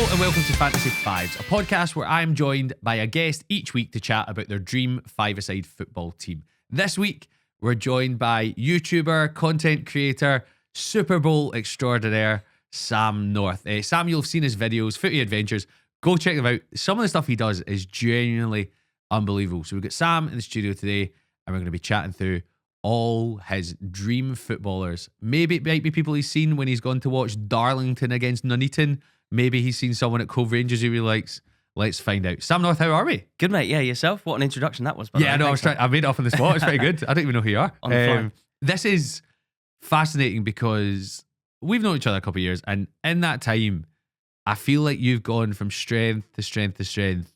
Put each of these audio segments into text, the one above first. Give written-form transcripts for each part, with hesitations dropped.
Hello and welcome to Fantasy Fives, a podcast where I'm joined by a guest each week to chat about their dream five-a-side football team. This week, we're joined by YouTuber, content creator, Super Bowl extraordinaire, Sam North. Sam, you'll have seen his videos, Footy Adventures. Go check them out. Some of the stuff he does is genuinely unbelievable. So we've got Sam in the studio today, and we're going to be chatting through all his dream footballers. Maybe it might be people he's seen when he's gone to watch Darlington against Nuneaton. Maybe he's seen someone at Cove Rangers he really likes. Let's find out. Sam North, how are we? Good, mate. Yeah, yourself? What an introduction that was. By the way. I know. I made it up on the spot. It's pretty good. I don't even know who you are. On the fly. This is fascinating because we've known each other a couple of years, and in that time, I feel like you've gone from strength to strength to strength.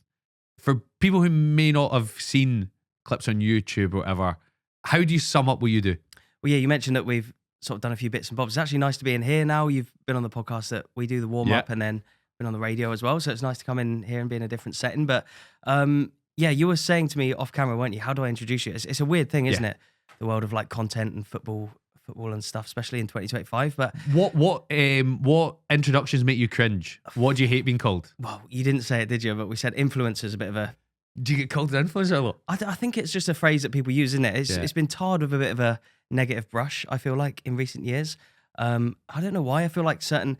For people who may not have seen clips on YouTube or whatever, how do you sum up what you do? Well, yeah, you mentioned that we've sort of done a few bits and bobs. It's actually nice to be in here now. You've been on the podcast that we do the warm-up and then been on the radio as well. So it's nice to come in here and be in a different setting. But yeah, you were saying to me off camera, weren't you? How do I introduce you? It's a weird thing, isn't it? The world of like content and football and stuff, especially in 2025. But what introductions make you cringe? What do you hate being called? Well, you didn't say it, did you? But we said influencer's a bit of a... Do you get called an influencer a lot? I think it's just a phrase that people use, isn't it? It's been tarred with a bit of a negative brush, I feel like, in recent years. I don't know why. I feel like certain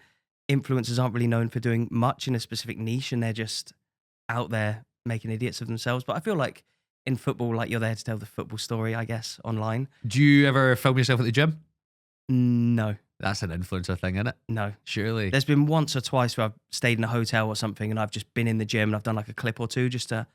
influencers aren't really known for doing much in a specific niche, and they're just out there making idiots of themselves. But I feel like in football, like, you're there to tell the football story, I guess, online. Do you ever film yourself at the gym? No. That's an influencer thing, isn't it? No. Surely. There's been once or twice where I've stayed in a hotel or something and I've just been in the gym and I've done like a clip or two just to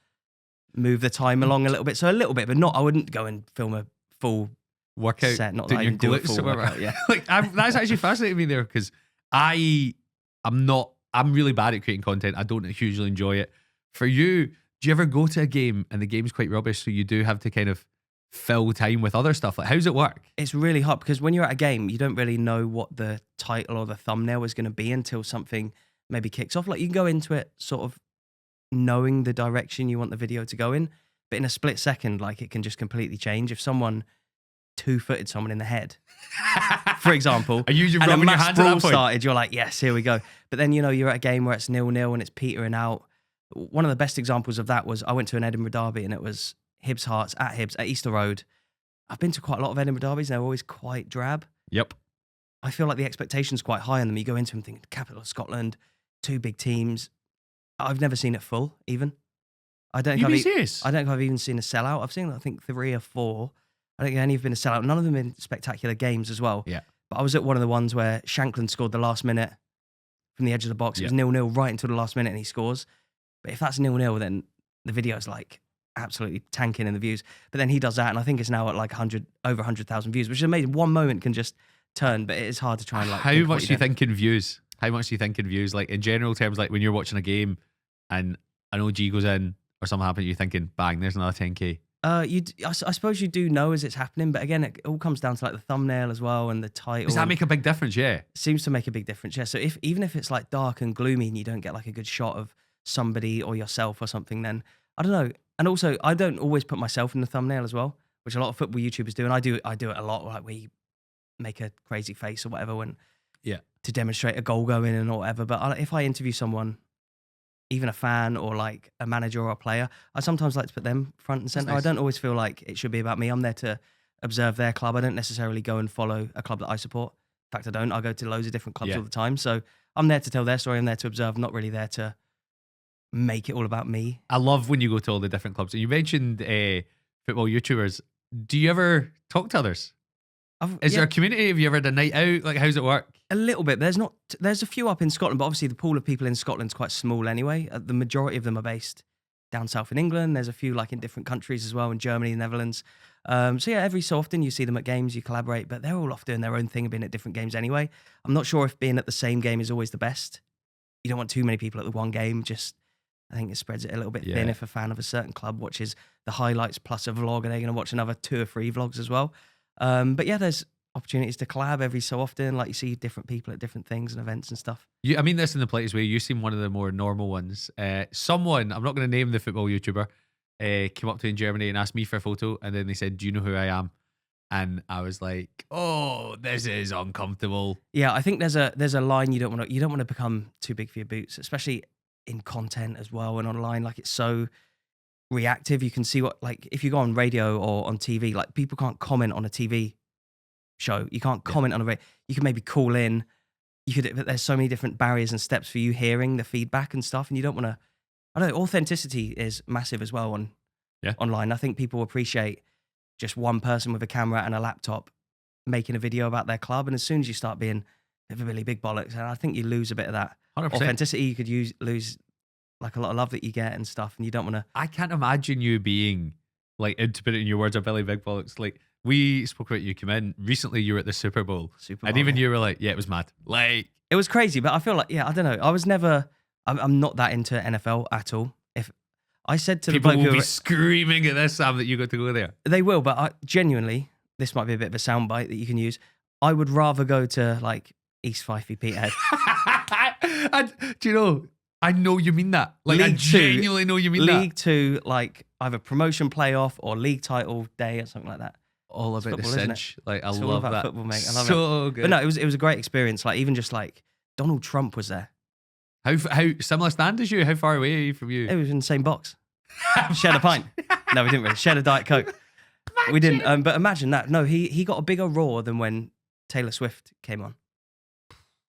move the time along a little bit. So a little bit, but not, I wouldn't go and film a full workout set. Not that I even do a full workout, yeah. Like, that's actually fascinating me there, because I'm really bad at creating content. I don't hugely enjoy it. For you, do you ever go to a game and the game's quite rubbish, so you do have to kind of fill time with other stuff? Like, how does it work? It's really hard because when you're at a game, you don't really know what the title or the thumbnail is going to be until something maybe kicks off. Like, you can go into it sort of knowing the direction you want the video to go in, but in a split second, like, it can just completely change. If someone two-footed someone in the head, for example, Are you and a rubbing your mass hands at that brawl point? started, you're like, yes, here we go. But then, you're at a game where it's 0-0 and it's petering out. One of the best examples of that was I went to an Edinburgh derby and it was Hibs Hearts at Hibs at Easter Road. I've been to quite a lot of Edinburgh derbies and they're always quite drab. Yep. I feel like the expectation's quite high on them. You go into them thinking, capital of Scotland, two big teams. I've never seen it full, even. I don't think I've even seen a sellout. I've seen, I think, 3 or 4. I don't think any have been a sellout. None of them in spectacular games as well. Yeah. But I was at one of the ones where Shankland scored the last minute from the edge of the box. It was 0-0 right until the last minute and he scores. But if that's 0-0, then the video's like absolutely tanking in the views. But then he does that, and I think it's now at like over 100,000 views, which is amazing. One moment can just turn, but it is hard to try and like... How much do you think in views? How much do you think in views? Like, in general terms, like when you're watching a game and an OG goes in or something happens, you're thinking, bang, there's another 10K. I suppose you do know as it's happening, but again, it all comes down to like the thumbnail as well and the title. Does that make a big difference? Yeah. It seems to make a big difference, yeah. So even if it's like dark and gloomy and you don't get like a good shot of somebody or yourself or something, then I don't know. And also, I don't always put myself in the thumbnail as well, which a lot of football YouTubers do, and I do it a lot, like we make a crazy face or whatever to demonstrate a goal going in or whatever. But if I interview someone, even a fan or like a manager or a player, I sometimes like to put them front and center. Nice. I don't always feel like it should be about me. I'm there to observe their club. I don't necessarily go and follow a club that I support. In fact, I don't. I go to loads of different clubs all the time. So I'm there to tell their story. I'm there to observe. I'm not really there to make it all about me. I love when you go to all the different clubs. You mentioned football YouTubers. Do you ever talk to others? Is there a community? Have you ever had a night out? Like, how's it work? A little bit. There's a few up in Scotland, but obviously the pool of people in Scotland's quite small anyway. The majority of them are based down south in England. There's a few like in different countries as well, in Germany, Netherlands. So yeah, every so often you see them at games, you collaborate, but they're all off doing their own thing and being at different games anyway. I'm not sure if being at the same game is always the best. You don't want too many people at the one game. I think it spreads it a little bit thin if a fan of a certain club watches the highlights plus a vlog and they're going to watch another 2 or 3 vlogs as well. But yeah, there's opportunities to collab every so often. Like, you see different people at different things and events and stuff. I mean this in the politest way. You seem one of the more normal ones. Someone, I'm not going to name the football YouTuber, came up to me in Germany and asked me for a photo, and then they said, "Do you know who I am?" and I was like, oh, this is uncomfortable. Yeah, I think there's a line you don't want to become too big for your boots, especially in content as well and online. Like, it's so reactive. You can see what, like, if you go on radio or on TV, like, people can't comment on a TV show. You can't comment on a radio. You can maybe call in. But there's so many different barriers and steps for you hearing the feedback and stuff, and you don't want to. I don't know. Authenticity is massive as well online. I think people appreciate just one person with a camera and a laptop making a video about their club, and as soon as you start being a bit of a really big bollocks, and I think you lose a bit of that 100%. authenticity. You could lose like a lot of love that you get and stuff, and you don't want to. I can't imagine you being like, to put it in your words, a Billy Big Bollocks. Like, we spoke about you come in recently. You were at the Super Bowl, and even you were like, "Yeah, it was mad." Like, it was crazy, but I feel like, I don't know. I was never. I'm not that into NFL at all. If I said to people the bloke will be screaming at this, Sam, that you got to go there. They will, but I genuinely, this might be a bit of a soundbite that you can use. I would rather go to like East Fifey Peterhead. Do you know? I know you mean that. Like, I genuinely know you mean that. League Two, like either promotion playoff or league title day or something like that. All about the cinch. Like, I it's love all about that. Football, mate. I love so it. good. But no, it was a great experience. Like, even just like Donald Trump was there. How similar stand as you? How far away are you from you? It was in the same box. Shared a pint. No, we didn't really. Shared a Diet Coke. We didn't. But imagine that. No, he got a bigger roar than when Taylor Swift came on.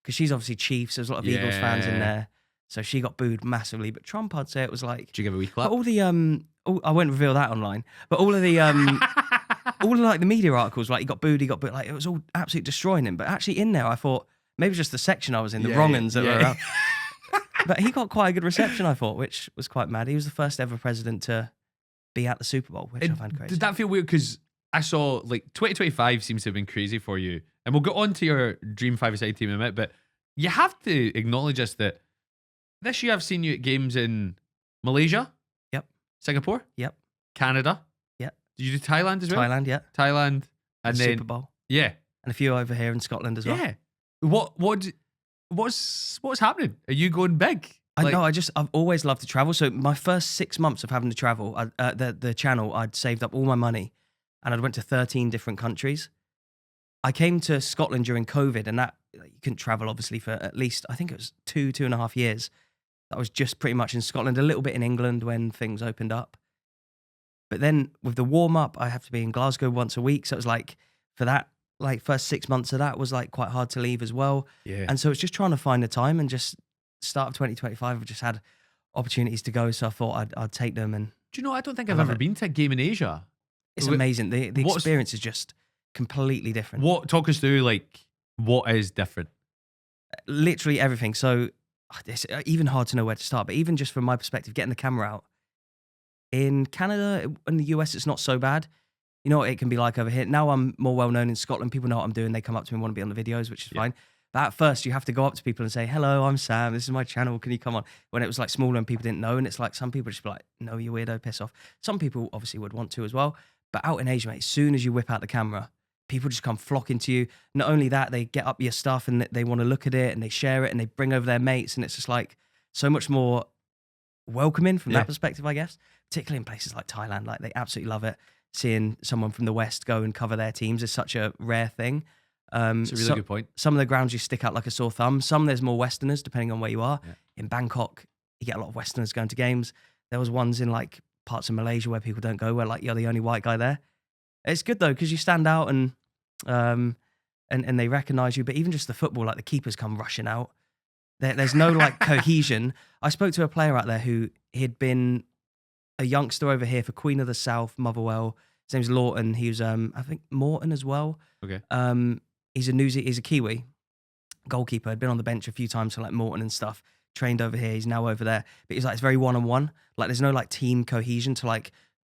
Because she's obviously Chiefs. There's a lot of Eagles fans in there. So she got booed massively. But Trump, I'd say it was like. Did you give a wee clap? All the I won't reveal that online. But all of the all of like the media articles, like he got booed. Like, it was all absolutely destroying him. But actually in there, I thought maybe just the section I was in, the wrong uns that were around. But he got quite a good reception, I thought, which was quite mad. He was the first ever president to be at the Super Bowl, which I find crazy. Did that feel weird? Because I saw, like, 2025 seems to have been crazy for you. And we'll get on to your Dream Five-a-side team in a minute, but you have to acknowledge us that this year I've seen you at games in Malaysia. Yep. Singapore. Yep. Canada. Yep. Did you do Thailand as well? Thailand, yeah. Thailand. And then Super Bowl. Yeah. And a few over here in Scotland as well. Yeah. What's happening? Are you going big? I know. I've always loved to travel. So my first 6 months of having to travel, the channel, I'd saved up all my money, and I'd went to 13 different countries. I came to Scotland during COVID, and that you couldn't travel obviously for at least, I think it was 2.5 years. I was just pretty much in Scotland, a little bit in England when things opened up. But then with the warm up, I have to be in Glasgow once a week. So it was like, for that, like first 6 months of that was like quite hard to leave as well. Yeah. And so it's just trying to find the time, and just start of 2025, I've just had opportunities to go. So I thought I'd take them. And do you know, I don't think I've ever been to a game in Asia. It's amazing. The experience is just completely different. Talk us through, like, what is different? Literally everything. So it's even hard to know where to start, but even just from my perspective, getting the camera out. In Canada and the US, it's not so bad. You know what it can be like over here. Now I'm more well known in Scotland. People know what I'm doing. They come up to me and want to be on the videos, which is fine. But at first, you have to go up to people and say, "Hello, I'm Sam. This is my channel. Can you come on?" When it was like smaller and people didn't know, and it's like some people just be like, "No, you weirdo, piss off." Some people obviously would want to as well. But out in Asia, mate, as soon as you whip out the camera, people just come flocking to you. Not only that, they get up your stuff and they want to look at it and they share it and they bring over their mates, and it's just like so much more welcoming from that perspective, I guess. Particularly in places like Thailand, like they absolutely love it. Seeing someone from the West go and cover their teams is such a rare thing. It's a really good point. Some of the grounds you stick out like a sore thumb. Some there's more Westerners, depending on where you are. Yeah. In Bangkok, you get a lot of Westerners going to games. There was ones in like parts of Malaysia where people don't go, where like you're the only white guy there. It's good though, because you stand out and they recognise you. But even just the football, like the keepers come rushing out. There's no like cohesion. I spoke to a player out there who had been a youngster over here for Queen of the South, Motherwell. His name's Lawton. He was, I think, Morton as well. Okay. He's a Kiwi goalkeeper. Had been on the bench a few times for like Morton and stuff. Trained over here. He's now over there. But he's like, it's very one-on-one. Like there's no like team cohesion to like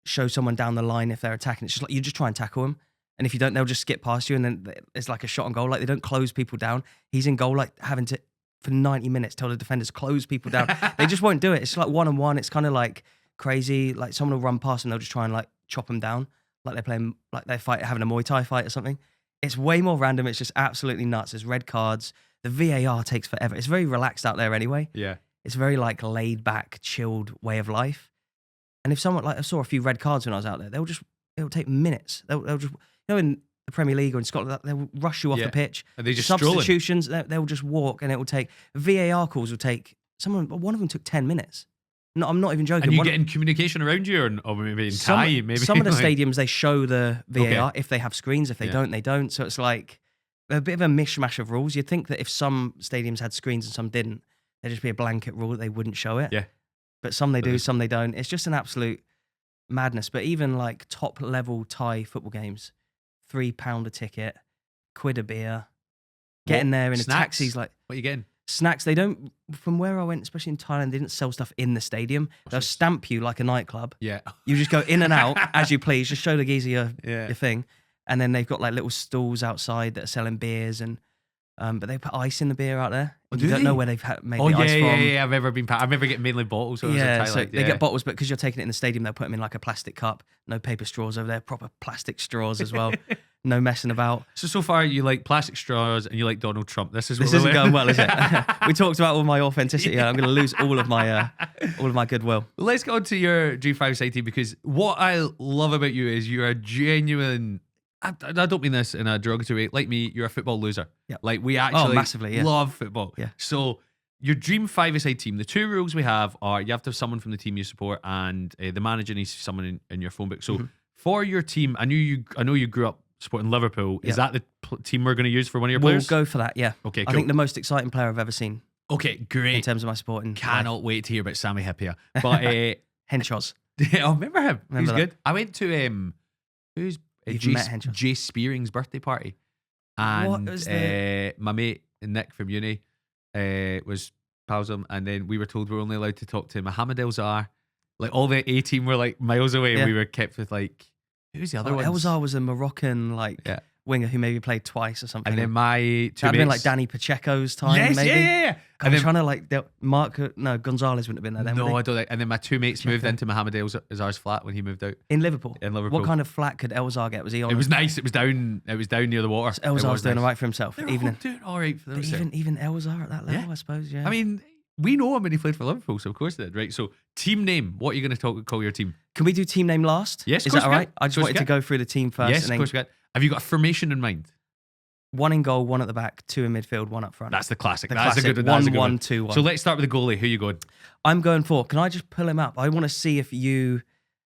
show someone down the line if they're attacking. It's just like you just try and tackle them. And if you don't, they'll just skip past you. And then it's like a shot on goal. Like they don't close people down. He's in goal like having to, for 90 minutes, tell the defenders close people down. They just won't do it. It's like one-on-one. It's kind of like crazy. Like someone will run past and they'll just try and like chop them down. Like they're playing, like they're having a Muay Thai fight or something. It's way more random. It's just absolutely nuts. There's red cards. The VAR takes forever. It's very relaxed out there anyway. Yeah. It's very like laid back, chilled way of life. And if someone, like I saw a few red cards when I was out there, it'll take minutes. They'll just, you know, in the Premier League or in Scotland, they'll rush you off the pitch. And they just strolling. Substitutions, they'll just walk, and it will take VAR calls will take one of them took 10 minutes. No, I'm not even joking. And you getting communication around you, or maybe in Thai, maybe some of the stadiums they show the VAR if they have screens. If they don't, they don't. So it's like a bit of a mishmash of rules. You'd think that if some stadiums had screens and some didn't, there'd just be a blanket rule that they wouldn't show it. Yeah. But some they do, some they don't. It's just an absolute madness. But even like top level Thai football games, £3 a ticket, £1 a beer, getting there in Snacks? a taxi's like What are you getting? snacks. They don't. From where I went, especially in Thailand, they didn't sell stuff in the stadium. They'll stamp you like a nightclub. Yeah. You just go in and out as you please. Just show the geezer Yeah. your thing, and then they've got like little stalls outside that are selling beers and. But they put ice in the beer out there. Oh, You do don't know they? where they've made Oh the ice from. yeah. I've ever been. I remember getting mainly bottles. When I was in Yeah, Thailand. so they get bottles, but because you're taking it in the stadium, they'll put them in like a plastic cup. No paper straws over there. Proper plastic straws as well. No messing about. So far you like plastic straws and you like Donald Trump. This This isn't going well, is it? We talked about all my authenticity. I'm going to lose all of my goodwill. Let's go on to your Dream 5-side team, because what I love about you is you're a genuine. I don't mean this in a derogatory way. Like me, you're a football loser. Yeah. Like we actually massively, yeah. love football. Yeah. So your Dream 5-side team, the two rules we have are you have to have someone from the team you support, and the manager needs someone in your phone book. So for your team, I know you grew up supporting Liverpool. Is that the team we're going to use for one of your We'll players? go for that, yeah. Okay, I cool. think the most exciting player I've ever seen Okay, in great. terms of my sporting life. Cannot wait to hear about Sammy Hippier. But Henchos. I remember him. Remember He's that. good. I went to who's You've met Henshaw. Jay Spearing's birthday party, and What was my mate Nick from uni was pals with him, and then we were told we were only allowed to talk to Mohamed El Zahar. Like all the A team were like miles away, and Yeah. we were kept with like who's the other one? Elzar was a Moroccan winger who maybe played twice or something. And then my two That'd been like mates- Danny Pacheco's time, Yes, maybe. yeah. I'm trying to like Gonzalez wouldn't have been there then. No, would I he? don't think. And then my two mates moved Pacheco. into Mohamed El Zahar's flat when he moved out In Liverpool. in Liverpool. What kind of flat could Elzar get? Was he on? It was nice. It was down near the water. Elzar's It was doing nice. all right for himself. They're Even all doing all right for themselves. even Elzar at that level, Yeah. I suppose. Yeah. I mean, we know him when he played for Liverpool, so of course they did, right? So, team name. What are you going to call your team? can we do team name last? Yes, of Is course that all we right? can. I just Of course wanted we to can. go through the team first. Yes, and of then course we can. Have you got a formation in mind? 1 in goal, 1 at the back, 2 in midfield, 1 up front. That's the classic. The That's classic. a good one. That's a good 1, 2, 1. So let's start with the goalie. Who you going? I'm going for. Can I just pull him up? I want to see if you.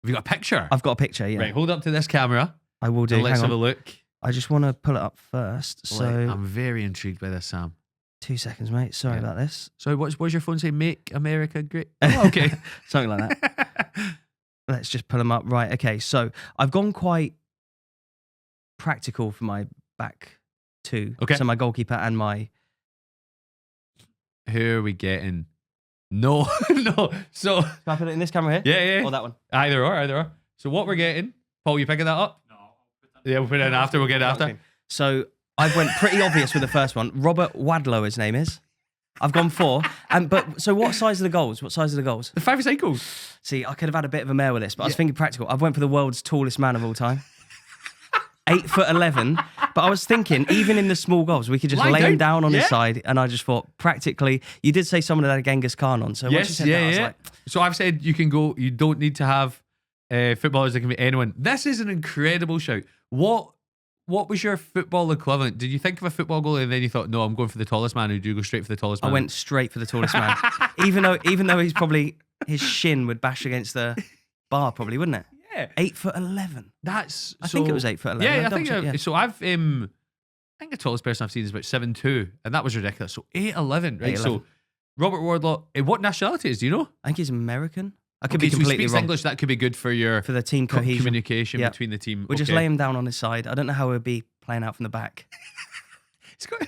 Have you got a picture? I've got a picture. Yeah, Right, hold up to this camera. I will do. And let's Hang have on. a look. I just want to pull it up first. So I'm very intrigued by this, Sam. 2 seconds, mate. Sorry Yeah. about this. So what's your phone say? Make America great. Oh, okay. Something like that. Let's just pull them up. Right. Okay. So I've gone quite practical for my back two. Okay. So my goalkeeper and my. Who are we getting? No, no. So Can I put it in this camera here? yeah. Or that one? Either or. So what we're getting? Paul, you picking that up? No. Yeah, we'll put it in after. We'll get it after. So I went pretty obvious with the first one. Robert Wadlow, his name is. I've gone 4. So what size are the goals? What size are the goals? The 5 cycles. See, I could have had a bit of a mare with this, but I was thinking practical. I went for the world's tallest man of all time. 8'11". But I was thinking, even in the small goals, we could just Lie lay him down. down on his Yeah. side. And I just thought, practically, you did say someone that had a Genghis Khan on. So once you Yes, said that, I was like, So I've said you can go. You don't need to have footballers that can be anyone. This is an incredible shout. What was your football equivalent? Did you think of a football goalie and then you thought, no, I'm going for the tallest man? Or did you go straight for the tallest I man? went straight for the tallest man. even though he's probably, his shin would bash against the bar, probably, wouldn't it? Yeah. 8'11". That's. I think it was 8'11". Yeah, I'll I think. double check, yeah. So I think the tallest person I've seen is about 7'2", and that was ridiculous. So 8'11", right? 8'11". So Robert Wardlaw. What nationality is? Do you know? I think he's American. I could Okay, be so he completely speaks wrong. English. That could be good for your For the team cohesion. communication Yeah. between the team. We'll just Okay. lay him down on his side. I don't know how he'll be playing out from the back. It's got-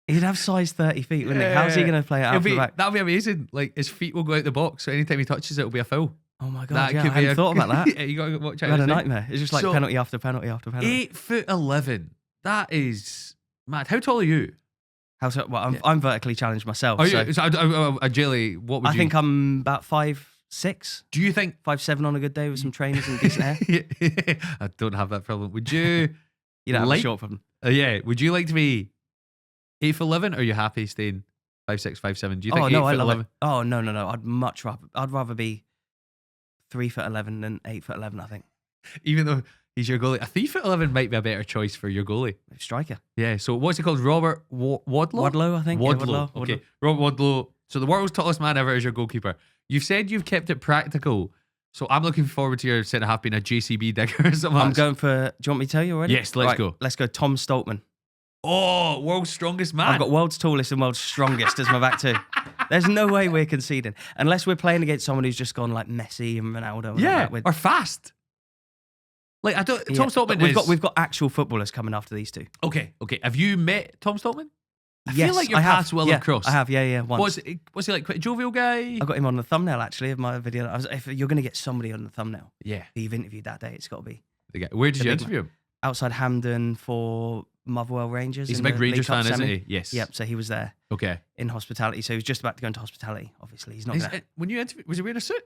He'd have size 30 feet, wouldn't he? How's he going to play it out It'll from the back? That'll be amazing. Like his feet will go out the box, so anytime he touches it, it'll be a foul. Oh my God, yeah, I hadn't thought about that. Yeah, you got to watch out. I had a isn't it? nightmare. It's just like So- penalty after penalty after penalty. 8'11". That is mad. How tall are you? I'm vertically challenged myself. Are so you? So, Jelly, what would I you? think I'm about 5'6", Do you think? 5'7" on a good day with some trainers and decent hair. I don't have that problem. Would you? You don't have Like- a short problem. Yeah. Would you like to be 8'11", or are you happy staying 5'6", 5'7"? Do you think Oh no, I 8'11"? love it. Oh no. I'd rather be 3'11" than 8'11". I think. Even though He's your goalie. A thief at 11 might be a better choice for your goalie. Striker. Yeah. So what's he called? Robert Wadlow? Wadlow, I think. Yeah, Wadlow. Okay. Robert Wadlow. So the world's tallest man ever is your goalkeeper. You've said you've kept it practical. So I'm looking forward to your centre half being a JCB digger or something. I'm going for. Do you want me to tell you already? Yes, let's go. Let's go. Tom Stoltman. Oh, world's strongest man. I've got world's tallest and world's strongest as my back two. There's no way we're conceding unless we're playing against someone who's just gone like Messi and Ronaldo. Yeah, or fast. Like I don't. Tom Stoltman. We've got actual footballers coming after these two. Okay. Have you met Tom Stoltman? I Yes, feel like your paths will have crossed. I have. Yeah. Once. Was he like quite a jovial guy? I got him on the thumbnail actually of my video. If you're going to get somebody on the thumbnail, yeah, that you've interviewed that day, it's got to be the guy. Where did you interview him? Outside Hampden for Motherwell Rangers. He's a big Rangers fan, isn't he? Yes. Yep. So he was there. Okay. In hospitality, so he was just about to go into hospitality. Obviously, he's not. When you interviewed, was he wearing a suit?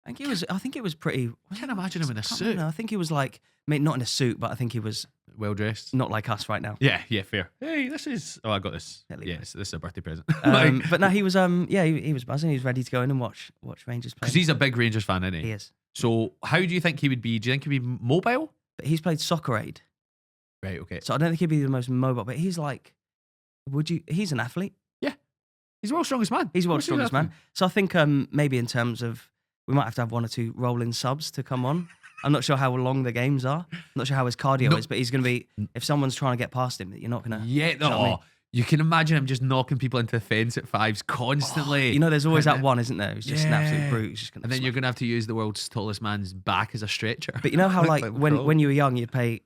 I think it was pretty. I can't imagine him in a suit. I think he was like, not in a suit, but I think he was well dressed. Not like us right now. Yeah, fair. Hey, this is. Oh, I got this. Yes, this is a birthday present. But no, he was. He was buzzing. He was ready to go in and watch Rangers play. Because he's a big Rangers fan, isn't he? He is. So, how do you think he would be? Do you think he'd be mobile? But he's played Soccer Aid. Right. Okay. So I don't think he'd be the most mobile, but he's like, he's an athlete. Yeah. He's the world's strongest man. He's the world's strongest man. So I think maybe in terms of, we might have to have one or two rolling subs to come on. I'm not sure how long the games are. I'm not sure how his cardio is, but he's going to be, if someone's trying to get past him, you're not going to. Yeah, no. You can imagine him just knocking people into the fence at fives constantly. There's always that one, isn't there? Who's just an absolute brute. Just and then you're going to have to use the world's tallest man's back as a stretcher. But you know how like when you were young, you'd play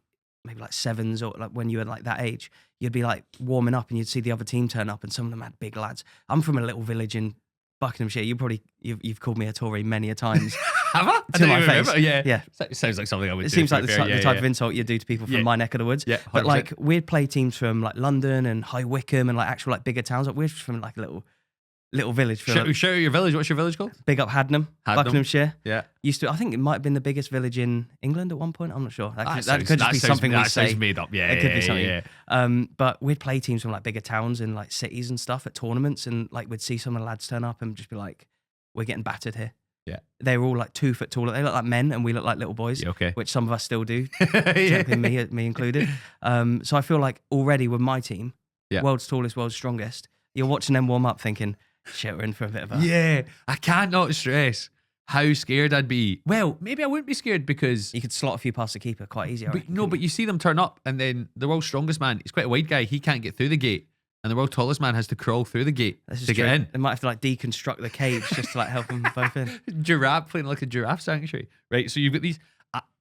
maybe like sevens, or like when you were like that age, you'd be like warming up and you'd see the other team turn up and some of them had big lads. I'm from a little village in Buckinghamshire. You've called me a Tory many a times. Have I? To my face. Remember. Yeah. It sounds like something I would do. It seems like the type of insult you do to people from my neck of the woods. Yeah, 100%. But like we'd play teams from like London and High Wycombe and like actual like bigger towns. Like we're from like a little village. Show your village. What's your village called? Big up Hadnam, Buckinghamshire. Yeah. I think it might have been the biggest village in England at one point. I'm not sure. That could just be something we say. Sounds made up. Yeah. It could be something. Yeah. But we'd play teams from like bigger towns and like cities and stuff at tournaments, and like we'd see some of the lads turn up and just be like, "We're getting battered here." Yeah. They were all like 2 foot taller. They look like men and we look like little boys. Yeah, okay. Which some of us still do. me included. So I feel like already with my team, world's tallest, world's strongest, you're watching them warm up thinking, shit, we're in for a bit of a... Yeah. I cannot stress how scared I'd be. Well, maybe I wouldn't be scared because... You could slot a few past the keeper quite easy. But you see them turn up and then the world's strongest man, he's quite a wide guy, he can't get through the gate. And the world's tallest man has to crawl through the gate to get in. They might have to like deconstruct the cage just to like help them both in. Giraffe playing like a giraffe sanctuary. Right, so you've got these...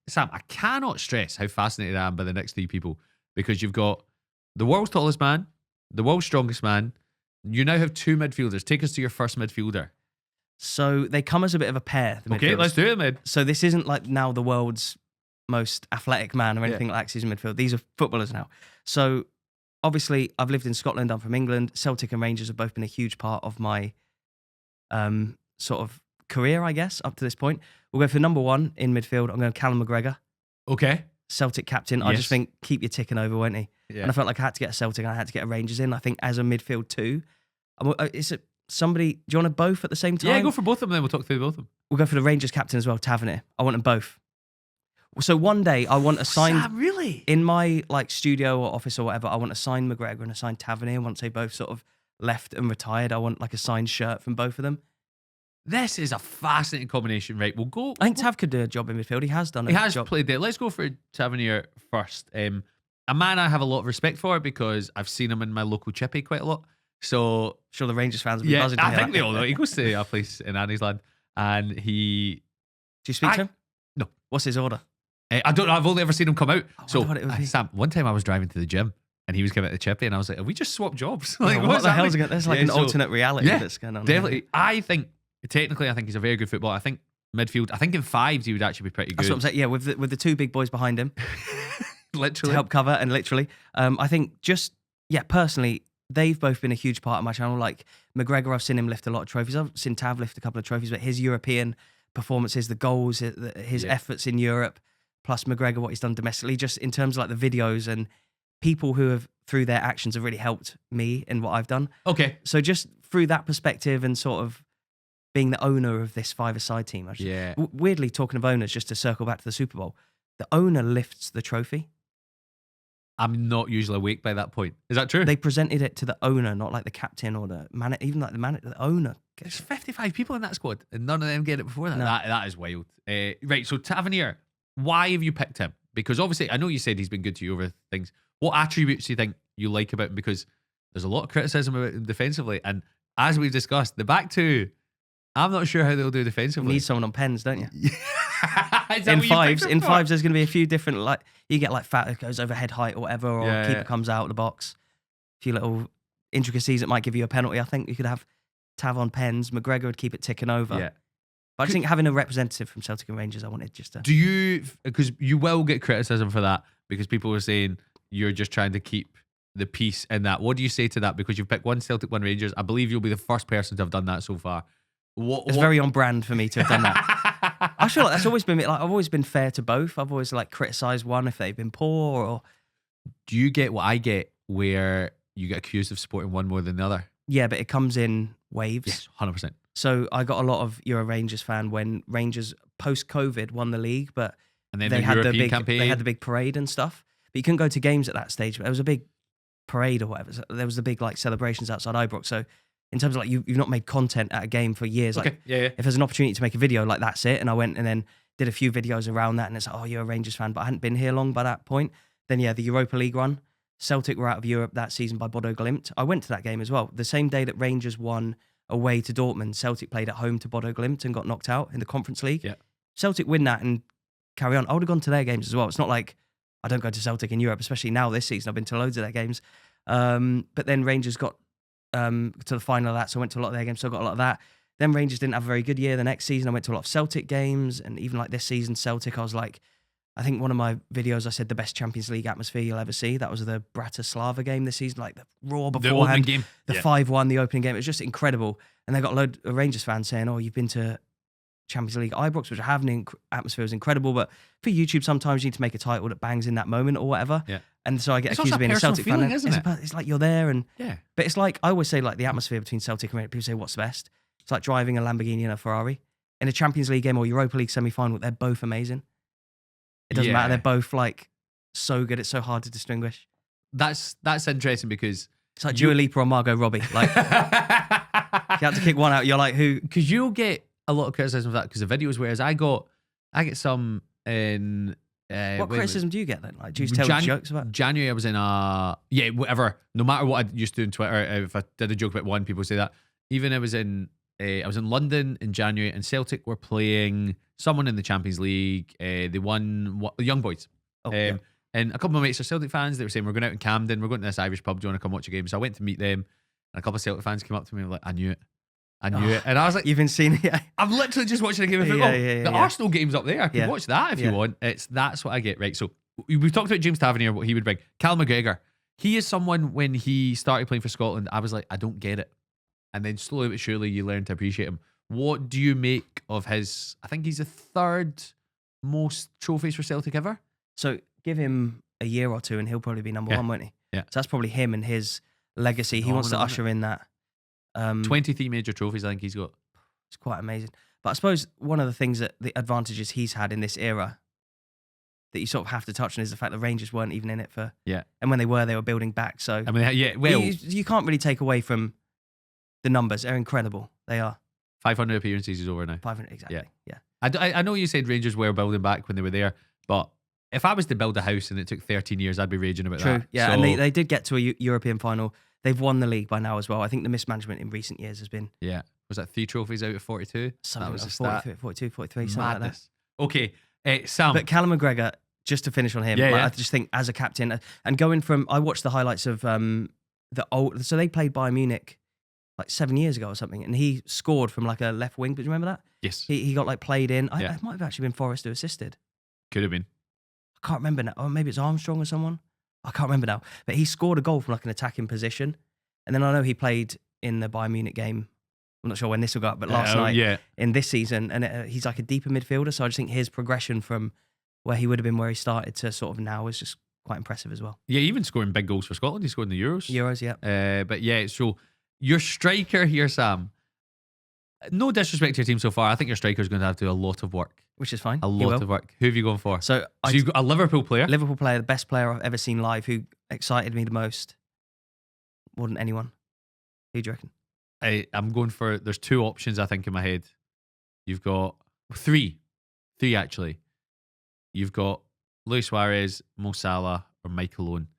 Sam, I cannot stress how fascinated I am by the next three people because you've got the world's tallest man, the world's strongest man. You now have two midfielders. Take us to your first midfielder. So they come as a bit of a pair. Okay, let's do it, mid. So this isn't like now the world's most athletic man or anything like that in midfield. These are footballers now. So obviously, I've lived in Scotland. I'm from England. Celtic and Rangers have both been a huge part of my sort of career, I guess, up to this point. We'll go for number one in midfield. I'm going Callum McGregor. Okay. Celtic captain. Yes. I just think keep you ticking over, won't he? Yeah. And I felt like I had to get a Celtic and I had to get a Rangers in. I think as a midfield too. Is it somebody? Do you want to both at the same time? Yeah, go for both of them. Then we'll talk through both of them. We'll go for the Rangers captain as well, Tavernier. I want them both. So one day I want a signed... Sam, really? In my like studio or office or whatever, I want a signed McGregor and a signed Tavernier. Once they both sort of left and retired, I want like a signed shirt from both of them. This is a fascinating combination, right? We'll go... I think Tav could do a job in midfield. He has done a job. He has played there. Let's go for Tavernier first. A man I have a lot of respect for because I've seen him in my local chippy quite a lot. So... Sure the Rangers fans will be buzzing to hear I think they all know. He goes to a place in Annie's Land and he... Do you speak to him? No. What's his order? I don't know. I've only ever seen him come out. Sam, one time I was driving to the gym and he was coming out the chippy and I was like, have we just swapped jobs? Like, what the hell's going on? There's like an alternate reality that's going on. Definitely. I think he's a very good footballer. I think midfield, I think in fives he would actually be pretty good. That's what I'm saying. Yeah, with the two big boys behind him. Literally. To help cover and literally. I think personally, they've both been a huge part of my channel. Like McGregor, I've seen him lift a lot of trophies. I've seen Tav lift a couple of trophies, but his European performances, the goals, his efforts in Europe, plus McGregor, what he's done domestically, just in terms of like the videos and people who have, through their actions, have really helped me in what I've done. Okay. So just through that perspective and sort of being the owner of this five-a-side team. Weirdly, talking of owners, just to circle back to the Super Bowl, the owner lifts the trophy. I'm not usually awake by that point. Is that true? They presented it to the owner, not like the captain or the man, even like the owner. There's 55 people in that squad, and none of them get it before that. No. That is wild. Right, so Tavernier, why have you picked him? Because obviously, I know you said he's been good to you over things. What attributes do you think you like about him? Because there's a lot of criticism about him defensively, and as we've discussed, the back two, I'm not sure how they'll do defensively. You need someone on pens, don't you? Is that in what you fives, picked him in for? fives, there's going to be a few different, like, you get like Fat that goes over head height or whatever, or Yeah, keeper yeah. comes out of the box. A few little intricacies that might give you a penalty. I think you could have Tav on pens. McGregor would keep it ticking over. Yeah. But I just think having a representative from Celtic and Rangers, I wanted just to. Do you, because you will get criticism for that, because people were saying you're just trying to keep the peace in that. What do you say to that? Because you've picked one Celtic, one Rangers. I believe you'll be the first person to have done that so far. It's very on brand for me to have done that. I feel like that's always been, like, I've always been fair to both. I've always like criticised one if they've been poor or. Do you get what I get, where you get accused of supporting one more than the other? Yeah, but it comes in waves. Yes, 100%. So I got a lot of you're a Rangers fan when Rangers post-COVID won the league, but And then they the had European the big campaign. they had the big parade and stuff. But you couldn't go to games at that stage. But there was a big parade or whatever. So there was the big like celebrations outside Ibrox. So in terms of like you've not made content at a game for years. Okay, Like yeah. if there's an opportunity to make a video, like that's it. And I went and then did a few videos around that, and it's like, oh, you're a Rangers fan, but I hadn't been here long by that point. Then yeah, the Europa League run. Celtic were out of Europe that season by Bodo Glimt. I went to that game as well. The same day that Rangers won away to Dortmund, Celtic played at home to Bodo Glimt and got knocked out in the Conference League. Yeah. Celtic win that and carry on. I would have gone to their games as well. It's not like I don't go to Celtic in Europe, especially now this season. I've been to loads of their games. But then Rangers got to the final of that, so I went to a lot of their games, so I got a lot of that. Then Rangers didn't have a very good year. The next season, I went to a lot of Celtic games, and even like this season, Celtic, I was like, I think one of my videos, I said the best Champions League atmosphere you'll ever see. That was the Bratislava game this season, like the roar The opening beforehand. game. The 5-1, the opening game. It was just incredible. And they got a load of Rangers fans saying, oh, you've been to Champions League Ibrox, which I have, and atmosphere was incredible. But for YouTube, sometimes you need to make a title that bangs in that moment or whatever. Yeah. And so I get It's accused also of being a personal Celtic feeling, fan. isn't it? It's like you're there. And Yeah. But it's like, I always say like the atmosphere between Celtic and Rangers, people say, what's the best? It's like driving a Lamborghini and a Ferrari. In a Champions League game or Europa League semi-final, they're both amazing. It doesn't matter. They're both like so good. It's so hard to distinguish. That's interesting because It's like Dua Lipa or Margot Robbie. Like, if you had to kick one out, you're like, who? because you'll get a lot of criticism for that because of videos, whereas I get some in What criticism do you get then? Like, do you tell jokes about? January I was in whatever. No matter what I used to do on Twitter, if I did a joke about one, people say that. Even I was in London in January, and Celtic were playing someone in the Champions League. They won Young Boys. Oh, yeah. And a couple of my mates are Celtic fans. They were saying, we're going out in Camden. We're going to this Irish pub. Do you want to come watch a game? So I went to meet them. And a couple of Celtic fans came up to me and were like, I knew it. And I was like, You've been seeing it? Yeah. I'm literally just watching a game of football. The Arsenal game's up there. I can watch that if you want. That's what I get. Right. So we've talked about James Tavernier, what he would bring. Cal McGregor. He is someone, when he started playing for Scotland, I was like, I don't get it. And then slowly but surely you learn to appreciate him. What do you make of his, I think he's the third most trophies for Celtic ever? So give him a year or two and he'll probably be number one, won't he? Yeah. So that's probably him and his legacy. He wants to usher in that. 23 major trophies I think he's got. It's quite amazing. But I suppose one of the things that the advantages he's had in this era that you sort of have to touch on is the fact that Rangers weren't even in it for. Yeah. And when they were building back. So I mean, well, you can't really take away from the numbers. They're incredible. They are. 500 appearances is over now. 500, exactly. Yeah. I know you said Rangers were building back when they were there, but if I was to build a house and it took 13 years, I'd be raging about True. that. Yeah, So, and they did get to a European final. They've won the league by now as well. I think the mismanagement in recent years has been was that 3 trophies out of 42? something That was like a stat. 42, 43, something like that. Madness. Okay, Sam. But Callum McGregor, just to finish on him, I just think as a captain, and going from, I watched the highlights of the old, so they played Bayern Munich like 7 years ago or something, and he scored from like a left wing. But do you remember that? Yes. He got like played in. It might have actually been Forrest who assisted. Could have been. I can't remember now. Or maybe it's Armstrong or someone. I can't remember now. But he scored a goal from like an attacking position. And then I know he played in the Bayern Munich game. I'm not sure when this will go up, but last night in this season. And he's like a deeper midfielder. So I just think his progression from where he would have been where he started to sort of now is just quite impressive as well. Yeah, even scoring big goals for Scotland. He scored in the Euros. Yeah. But yeah, so your striker here, Sam, no disrespect to your team so far. I think your striker's going to have to do a lot of work. which is fine. A He lot will. of work. Who have you gone for? So You've got a Liverpool player. Liverpool player, the best player I've ever seen live, who excited me the most, more than anyone. Who do you reckon? I'm going for. There's 2 options I think in my head. You've got 3 actually. You've got Luis Suarez, Mo Salah, or Michael Owen,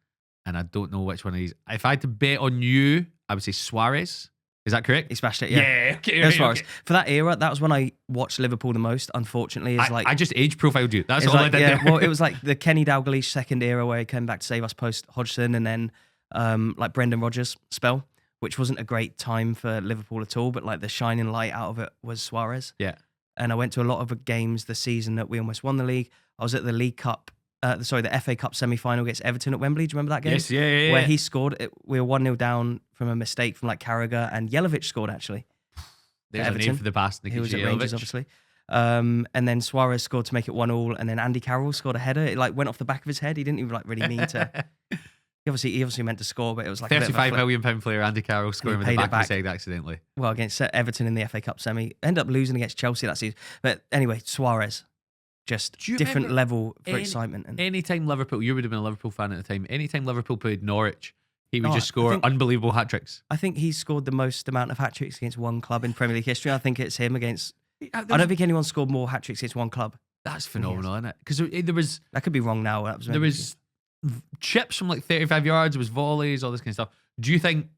and I don't know which one of these. If I had to bet on you, I would say Suarez. Is that correct? He smashed it. Yeah. Okay. It was Suarez. For that era, that was when I watched Liverpool the most. Unfortunately, I just age profiled you. That's all like, I did. Yeah, there. well, it was like the Kenny Dalglish second era where he came back to save us post Hodgson, and then like Brendan Rodgers spell, which wasn't a great time for Liverpool at all. But like the shining light out of it was Suarez. And I went to a lot of games the season that we almost won the league. I was at the League Cup, the FA Cup semi-final against Everton at Wembley. Do you remember that game? Yes, yeah. Where he scored. We were 1-0 down from a mistake from like Carragher, and Jelavic scored actually. There's a name for the past. He was at Rangers, obviously. And then Suarez scored to make it 1-1, and then Andy Carroll scored a header. It like went off the back of his head. He didn't even like really mean to. He obviously meant to score, but it was like £35 million player Andy Carroll scoring with the back of his head accidentally. Well, against Everton in the FA Cup semi, ended up losing against Chelsea that season. But anyway, Suarez, just different level for excitement. And anytime Liverpool, you would have been a Liverpool fan at the time. Anytime Liverpool played Norwich, he would just score unbelievable hat tricks. I think he scored the most amount of hat tricks against one club in Premier League history. I think it's him against. I don't think anyone scored more hat tricks against one club. That's phenomenal, isn't it? Because there was. I could be wrong now. There was chips from like 35 yards. There was volleys, all this kind of stuff. Do you think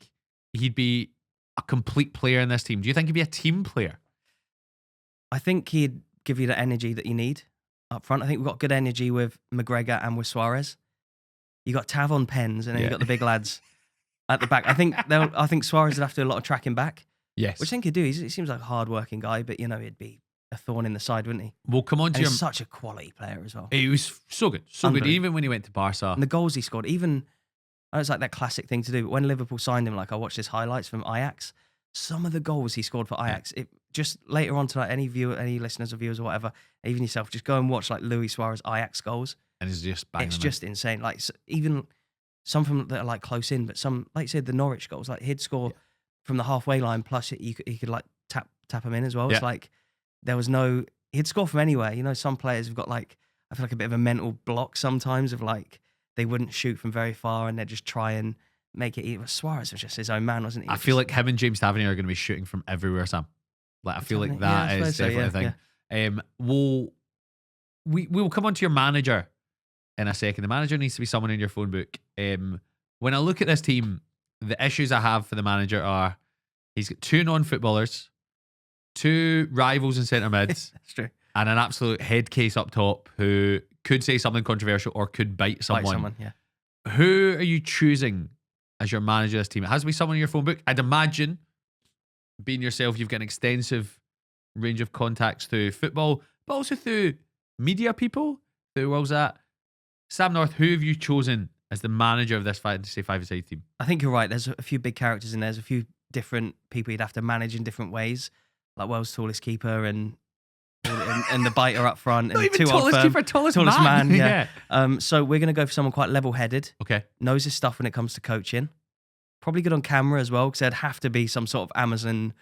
he'd be a complete player in this team? Do you think he'd be a team player? I think he'd give you the energy that you need up front. I think we've got good energy with McGregor and with Suarez. You got Tav on pens, and then you got the big lads at the back. I think Suarez would have to do a lot of tracking back. Yes, which I think he'd do. He seems like a hard-working guy, but he'd be a thorn in the side, wouldn't he? We'll come on to he's such a quality player as well. He was so good, even when he went to Barca. And the goals he scored, even I know it's like that classic thing to do. But when Liverpool signed him, like I watched his highlights from Ajax. Some of the goals he scored for Ajax, it just later on to like any listeners or viewers or whatever, even yourself, just go and watch like Luis Suarez Ajax goals, and it's just insane. Like even some from that are like close in, but some, like you said, the Norwich goals, like he'd score from the halfway line, plus he could like tap him in as well. It's like there was he'd score from anywhere. You know, some players have got like, I feel like a bit of a mental block sometimes of like they wouldn't shoot from very far and they'd just try and make it. Suarez was just his own man, wasn't he? I feel like him and James Tavernier are going to be shooting from everywhere, Sam. Like I feel like that is definitely a thing. We'll come on to your manager in a second. The manager needs to be someone in your phone book. When I look at this team, the issues I have for the manager are he's got 2 non-footballers, 2 rivals in centre mids, that's true, and an absolute head case up top who could say something controversial or could bite someone. Who are you choosing as your manager of this team? It has to be someone in your phone book. I'd imagine, being yourself, you've got an extensive range of contacts through football, but also through media people, through world's at. Sam North, who have you chosen as the manager of this Fantasy 5-a-side team? I think you're right. There's a few big characters in there. There's a few different people you'd have to manage in different ways, like world's tallest keeper and the biter up front. Not and even tallest keeper, tallest man. Yeah. So we're going to go for someone quite level-headed. Okay. Knows his stuff when it comes to coaching. Probably good on camera as well, because there'd have to be some sort of Amazon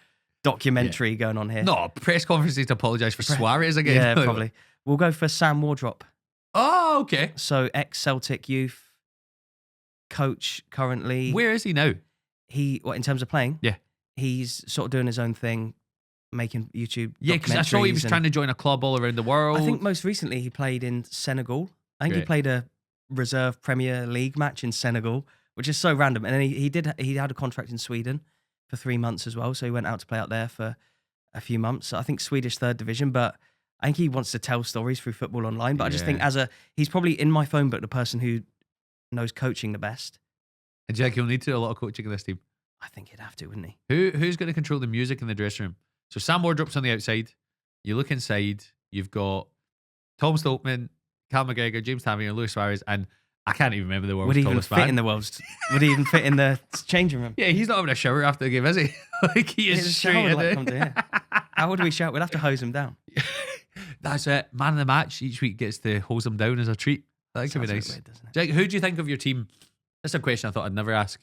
documentary going on here. No, press conferences to apologise for Suarez again. Yeah, probably. We'll go for Sam Wardrop. Oh, okay. So ex-Celtic youth coach currently. Where is he now? In terms of playing? Yeah. He's sort of doing his own thing, making YouTube because I saw he was trying to join a club all around the world. I think most recently he played in Senegal. I think he played a reserve Premier League match in Senegal, which is so random. And then he had a contract in Sweden for 3 months as well. So he went out to play out there for a few months. So I think Swedish 3rd division, but I think he wants to tell stories through football online. But I just think he's probably in my phone book the person who knows coaching the best. And do you think he'll need to do a lot of coaching in this team? I think he'd have to, wouldn't he? Who's going to control the music in the dressing room? So Sam Wardrop's on the outside. You look inside. You've got Tom Stoltman, Cal McGregor, James Tavernier, Luis Suarez, and I can't even remember the world's tallest man. Would he even fit in the changing room? Yeah, he's not having a shower after the game, is he? Like he is straight in it. How would we shout? We'd have to hose him down. That's it. Man of the match each week gets to hose him down as a treat. That could be nice. Weird, doesn't it? Jake, who do you think of your team? That's a question I thought I'd never ask.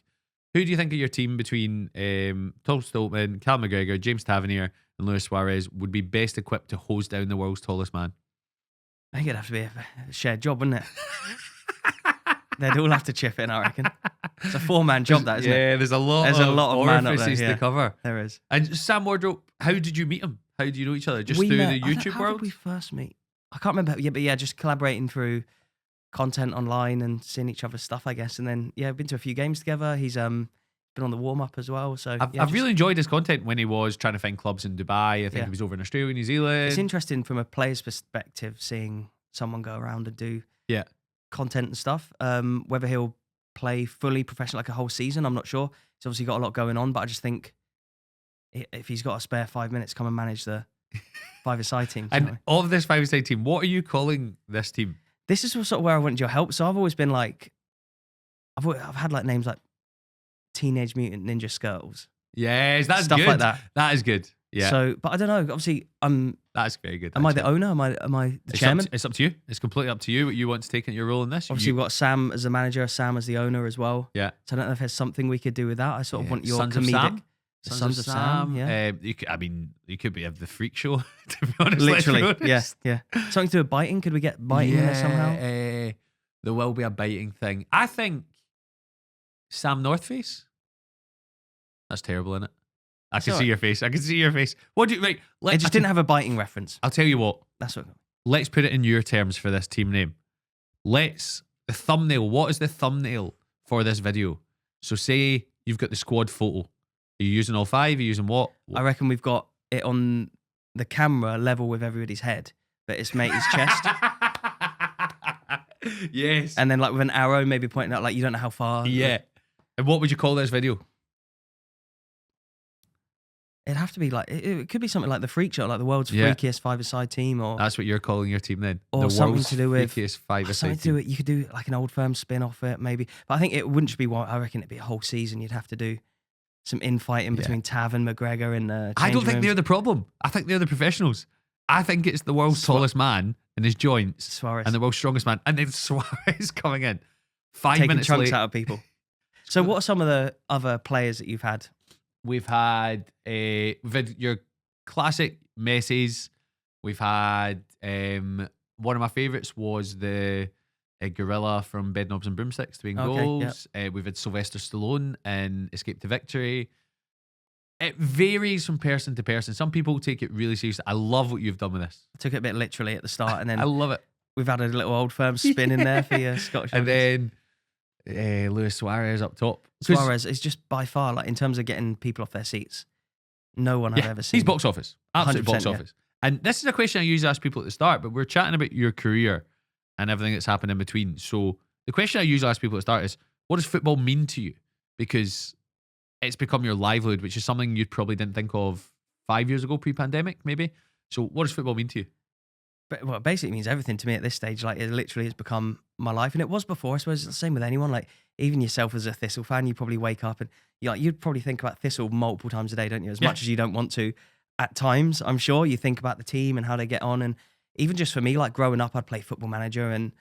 Who do you think of your team between Tom Stoltman, Cal McGregor, James Tavernier, and Luis Suarez would be best equipped to hose down the world's tallest man? I think it'd have to be a shared job, wouldn't it? They'd all have to chip in, I reckon. It's a 4-man job, that, isn't it? Yeah, there's a lot of man up there, orifices to cover. There is. And Sam Wardrope, how did you meet him? How do you know each other? Just We through met- the YouTube how world? did we first meet? I can't remember. Yeah, but yeah, just collaborating through content online and seeing each other's stuff, I guess. And then, yeah, I've been to a few games together. He's been on the warm-up as well. So I've really enjoyed his content when he was trying to find clubs in Dubai. I think Yeah. he was over in Australia, New Zealand. It's interesting from a player's perspective seeing someone go around and do Yeah. content and stuff. Whether he'll play fully professional like a whole season, I'm not sure. He's obviously got a lot going on, but I just think if he's got a spare 5 minutes, come and manage the five-a-side team. do you know what I And mean? of this five-a-side team, what are you calling this team? This is sort of where I wanted your help. So I've always been like, I've had like names like Teenage Mutant Ninja Skulls, Yes, that's stuff good. like that. That is good. Yeah, So, but I don't know. Obviously, that's very good. am I the actually. owner? Am I the It's chairman? It's up to you. It's completely up to you what you want to take in your role in this. Obviously, You- we've got Sam as the manager, Sam as the owner as well. yeah. So I don't know if there's something we could do with that. I sort of want your Sons comedic. of Sam. The Sons of Sam, yeah. You could, I mean, you could be of the freak show. To be honest, let's be Literally, honest. yeah. Something to do with biting. Could we get biting in there somehow? There will be a biting thing. I think Sam Northface. That's terrible, isn't it? I That's can all see right. your face. I can see your face. What do you right? It just didn't have a biting reference. I'll tell you what. That's what. Let's put it in your terms for this team name. The thumbnail. What is the thumbnail for this video? So say you've got the squad photo. Are you using all 5? Are you using what? I reckon we've got it on the camera level with everybody's head, but it's mate's chest, Yes. and then like with an arrow maybe pointing out like you don't know how far. Yeah. And what would you call this video? It'd have to be like it could be something like the Freak Show, like the world's Yeah. freakiest five-a-side team, or That's what you're calling your team then. Or the something world's to do with- freakiest five-a-side something to team. do it. You could do like an Old Firm spin off it, maybe. But I think it wouldn't just be one. I reckon it'd be a whole season. You'd have to do some infighting Yeah. between Tav and McGregor in I don't think they're rooms. the problem. I think they're the professionals. I think it's the world's tallest man in his joints Suarez and the world's strongest man. And then Suarez coming in 5 taking minutes chunks late. out of people. So what are some of the other players that you've had? We've had your classic Messi's. We've had one of my favourites was the gorilla from Bedknobs and Broomsticks doing Okay, goals. We've had Sylvester Stallone in Escape to Victory. It varies from person to person. Some people take it really seriously. I love what you've done with this. I took it a bit literally at the start, and then I love it. we've had a little Old Firm spin in there for your Scottish. And audience. then Luis Suarez up top. 'Cause- Suarez is just by far, like in terms of getting people off their seats, no one I've ever seen. He's box office. Absolute box 100%, yeah. office. And this is a question I usually ask people at the start, but we're chatting about your career and everything that's happened in between. So the question I usually ask people at the start is, what does football mean to you? Because it's become your livelihood, which is something you probably didn't think of 5 years ago, pre-pandemic, maybe. So what does football mean to you? But well, it basically means everything to me at this stage. Like it literally has become my life, and it was before. I suppose it's the same with anyone. Like even yourself as a Thistle fan, you probably wake up and you'd probably think about Thistle multiple times a day, don't you? As Yeah. much as you don't want to. At times, I'm sure you think about the team and how they get on. And even just for me, like growing up, I'd play Football Manager and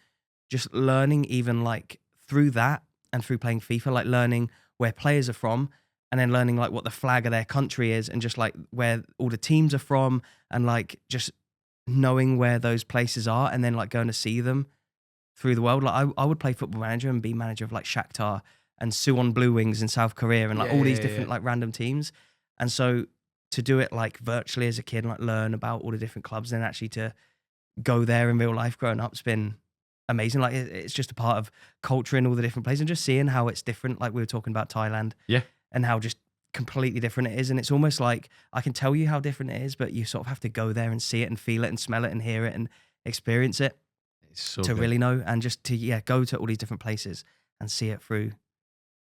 just learning, even like through that and through playing FIFA, like learning where players are from. And then learning like what the flag of their country is and just like where all the teams are from and like just knowing where those places are and then like going to see them through the world. Like I would play Football Manager and be manager of like Shakhtar and Suwon Blue Wings in South Korea and like all these different like random teams. And so to do it like virtually as a kid, like learn about all the different clubs and actually to go there in real life growing up's been amazing. Like it's just a part of culture in all the different places and just seeing how it's different. Like we were talking about Thailand. Yeah. And how just completely different it is. And it's almost like I can tell you how different it is, but you sort of have to go there and see it and feel it and smell it and hear it and experience it It's so to good. really know. And just to, go to all these different places and see it through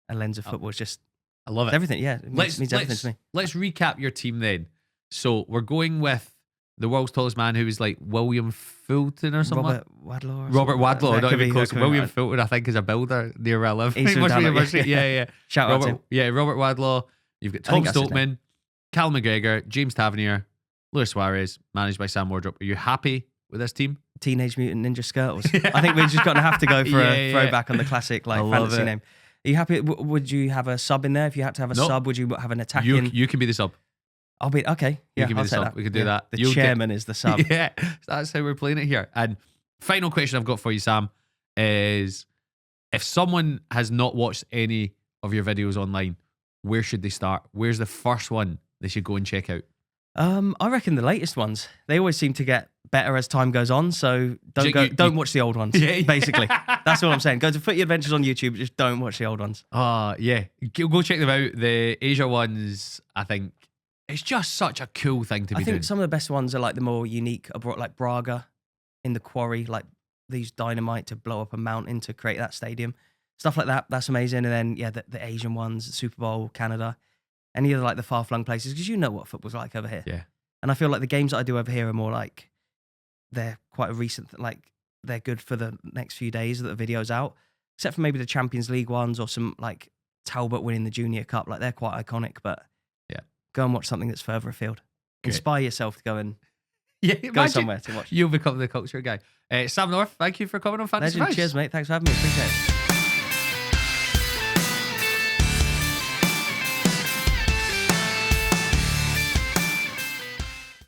a lens of football. It's just I love it. everything. Yeah. It means everything to me. Let's recap your team then. So we're going with the world's tallest man who was like William Fulton or something. Robert Wadlow. or Robert something like that. Wadlow, That not could even be- close. that could be William right. Fulton, I think, is a builder near where I live. He's He from must be down a there, merchant. yeah. Yeah. Shout out to him. Robert Wadlow. You've got I Tom think that's his name. Stoltman, Cal McGregor, James Tavernier, Luis Suarez, managed by Sam Wardrop. Are you happy with this team? Teenage Mutant Ninja Skulls. I think we're just going to have to go for Yeah, a yeah. throwback on the classic like I love fantasy it. name. Are you happy? Would you have a sub in there? If you had to have a No. sub, would you have an attacking? You can be the sub. I'll be okay. You Yeah, can be I'll the take sub. that. We can do Yeah. that. The You'll get- chairman is the sub. Yeah, that's how we're playing it here. And Final question I've got for you, Sam, is if someone has not watched any of your videos online, where should they start? Where's the first one they should go and check out? I reckon the latest ones. They always seem to get better as time goes on. So don't watch the old ones. Yeah. Basically, that's all I'm saying. Go to Footy Adventures on YouTube. Just don't watch the old ones. Yeah. Go check them out. The Asia ones, I think, it's just such a cool thing to be doing. I think some of the best ones are like the more unique, like Braga in the quarry, like they use dynamite to blow up a mountain to create that stadium. Stuff like that. That's amazing. And then, yeah, the Asian ones, Super Bowl, Canada. Any of like the far-flung places, because you know what football's like over here. Yeah. And I feel like the games that I do over here are more like, they're quite a recent, like they're good for the next few days that the video's out. Except for maybe the Champions League ones or some like Talbot winning the Junior Cup. Like they're quite iconic, but yeah, go and watch something that's further afield. Great. Inspire yourself to go and go somewhere to watch. You'll become the culture guy. Sam North, thank you for coming on Fantasy Fives. Cheers, mate. Thanks for having me. Appreciate it.